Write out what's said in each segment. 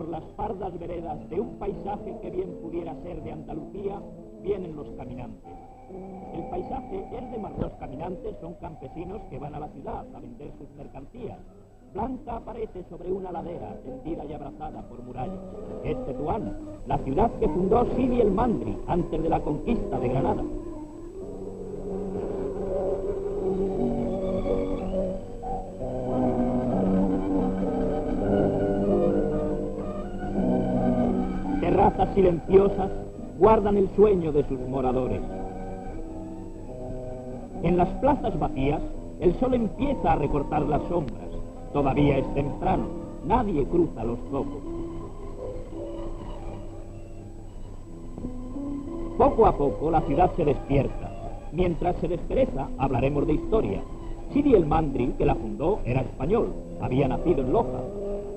las pardas veredas de un paisaje que bien pudiera ser de Andalucía, vienen los caminantes. El paisaje es de los caminantes, son campesinos que van a la ciudad a vender sus mercancías. Blanca aparece sobre una ladera, tendida y abrazada por murallas. Es Tetuán, la ciudad que fundó Sidi el Mandri antes de la conquista de Granada. Terrazas silenciosas guardan el sueño de sus moradores. En las plazas vacías, el sol empieza a recortar las sombras. Todavía es temprano, nadie cruza los zocos. Poco a poco la ciudad se despierta. Mientras se despereza, hablaremos de historia. Sidi el Mandri, que la fundó, era español, había nacido en Loja.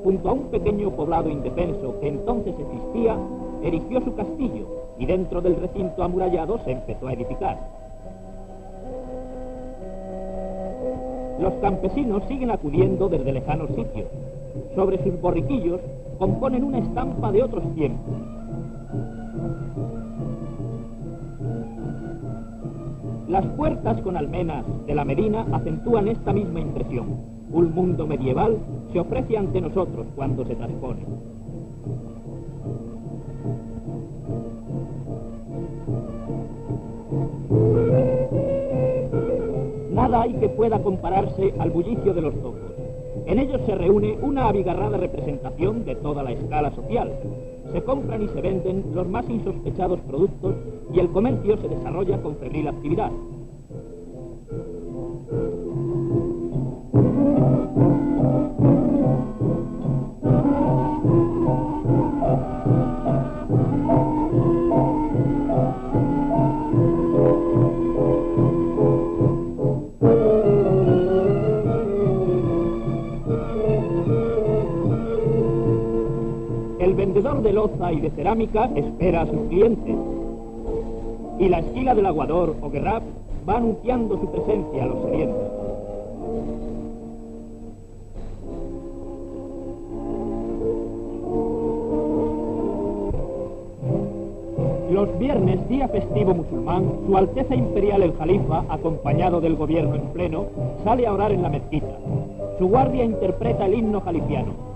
Junto a un pequeño poblado indefenso que entonces existía, erigió su castillo y dentro del recinto amurallado se empezó a edificar. Los campesinos siguen acudiendo desde lejanos sitios. Sobre sus borriquillos componen una estampa de otros tiempos. Las puertas con almenas de la Medina acentúan esta misma impresión. Un mundo medieval se ofrece ante nosotros cuando se transpone. Nada hay que pueda compararse al bullicio de los zocos. En ellos se reúne una abigarrada representación de toda la escala social. Se compran y se venden los más insospechados productos y el comercio se desarrolla con febril actividad. El vendedor de loza y de cerámica espera a sus clientes. Y la esquila del aguador o guerrap va anunciando su presencia a los sedientos. Los viernes, día festivo musulmán, Su Alteza Imperial el Jalifa, acompañado del gobierno en pleno, sale a orar en la mezquita. Su guardia interpreta el himno jalifiano.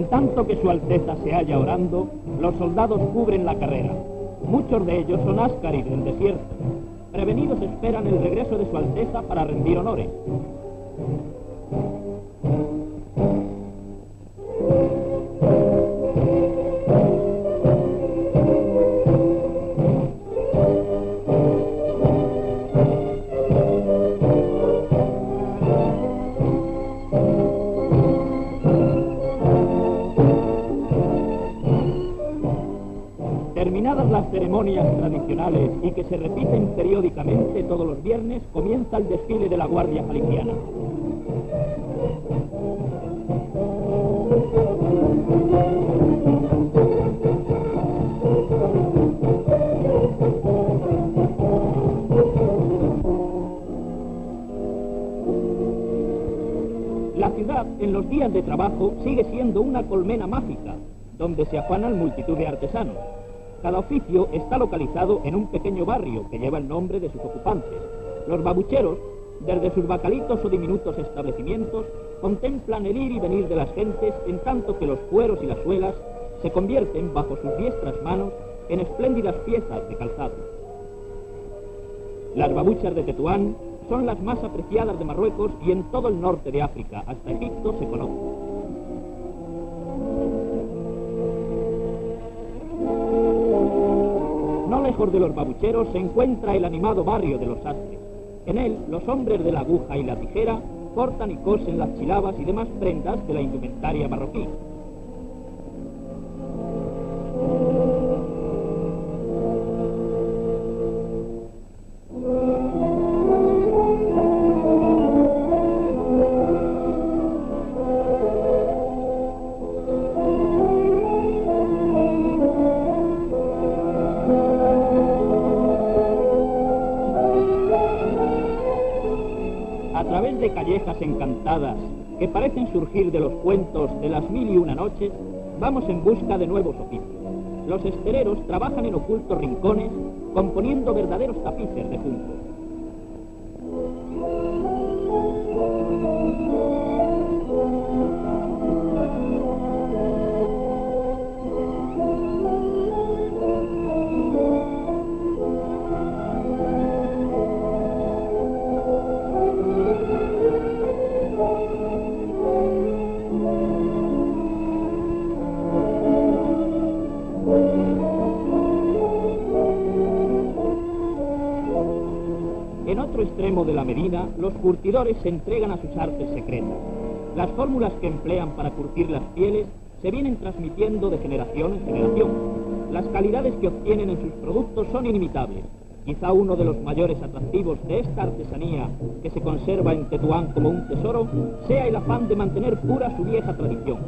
Tanto que Su Alteza se halla orando, los soldados cubren la carrera. Muchos de ellos son ascaris del desierto. Prevenidos esperan el regreso de Su Alteza para rendir honores. Terminadas las ceremonias tradicionales y que se repiten periódicamente todos los viernes, comienza el desfile de la Guardia Jalifiana. La ciudad, en los días de trabajo, sigue siendo una colmena mágica, donde se afanan multitud de artesanos. Cada oficio está localizado en un pequeño barrio que lleva el nombre de sus ocupantes. Los babucheros, desde sus bacalitos o diminutos establecimientos, contemplan el ir y venir de las gentes, en tanto que los cueros y las suelas se convierten bajo sus diestras manos en espléndidas piezas de calzado. Las babuchas de Tetuán son las más apreciadas de Marruecos y en todo el norte de África, hasta Egipto, se conocen. No lejos de los babucheros se encuentra el animado barrio de los sastres. En él, los hombres de la aguja y la tijera cortan y cosen las chilabas y demás prendas de la indumentaria marroquí. de callejas encantadas que parecen surgir de los cuentos de las 1001 noches, vamos en busca de nuevos oficios. Los estereros trabajan en ocultos rincones, componiendo verdaderos tapices de junco. En otro extremo de la Medina, los curtidores se entregan a sus artes secretas. Las fórmulas que emplean para curtir las pieles se vienen transmitiendo de generación en generación. Las calidades que obtienen en sus productos son inimitables. Quizá uno de los mayores atractivos de esta artesanía, que se conserva en Tetuán como un tesoro, sea el afán de mantener pura su vieja tradición.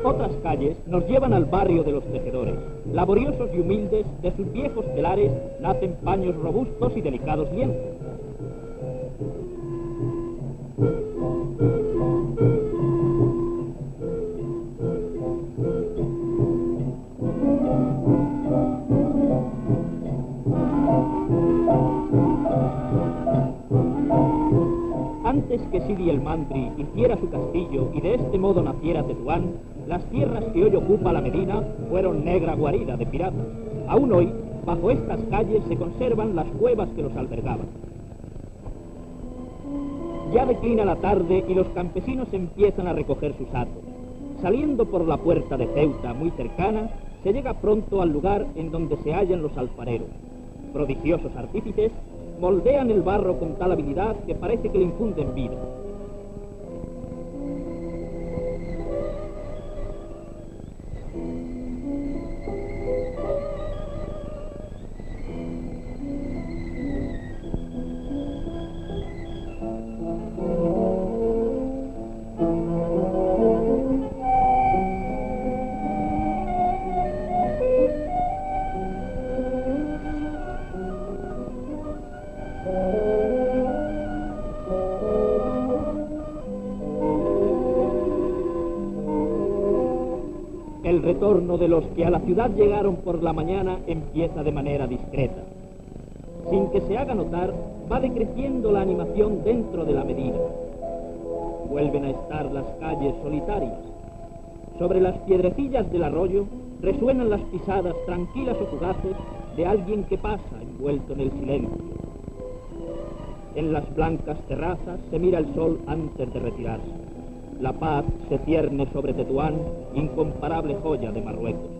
Otras calles nos llevan al barrio de los tejedores. Laboriosos y humildes, de sus viejos telares nacen paños robustos y delicados lienzos. Antes que Sidi el Mandri hiciera su castillo y de este modo naciera Tetuán, las tierras que hoy ocupa la Medina fueron negra guarida de piratas. Aún hoy, bajo estas calles se conservan las cuevas que los albergaban. Ya declina la tarde y los campesinos empiezan a recoger sus hatos. Saliendo por la puerta de Ceuta, muy cercana, se llega pronto al lugar en donde se hallan los alfareros. Prodigiosos artífices, moldean el barro con tal habilidad que parece que le infunden vida. El retorno de los que a la ciudad llegaron por la mañana empieza de manera discreta. Sin que se haga notar, va decreciendo la animación dentro de la Medina. Vuelven a estar las calles solitarias. Sobre las piedrecillas del arroyo resuenan las pisadas tranquilas o fugaces de alguien que pasa envuelto en el silencio. En las blancas terrazas se mira el sol antes de retirarse. La paz se cierne sobre Tetuán, incomparable joya de Marruecos.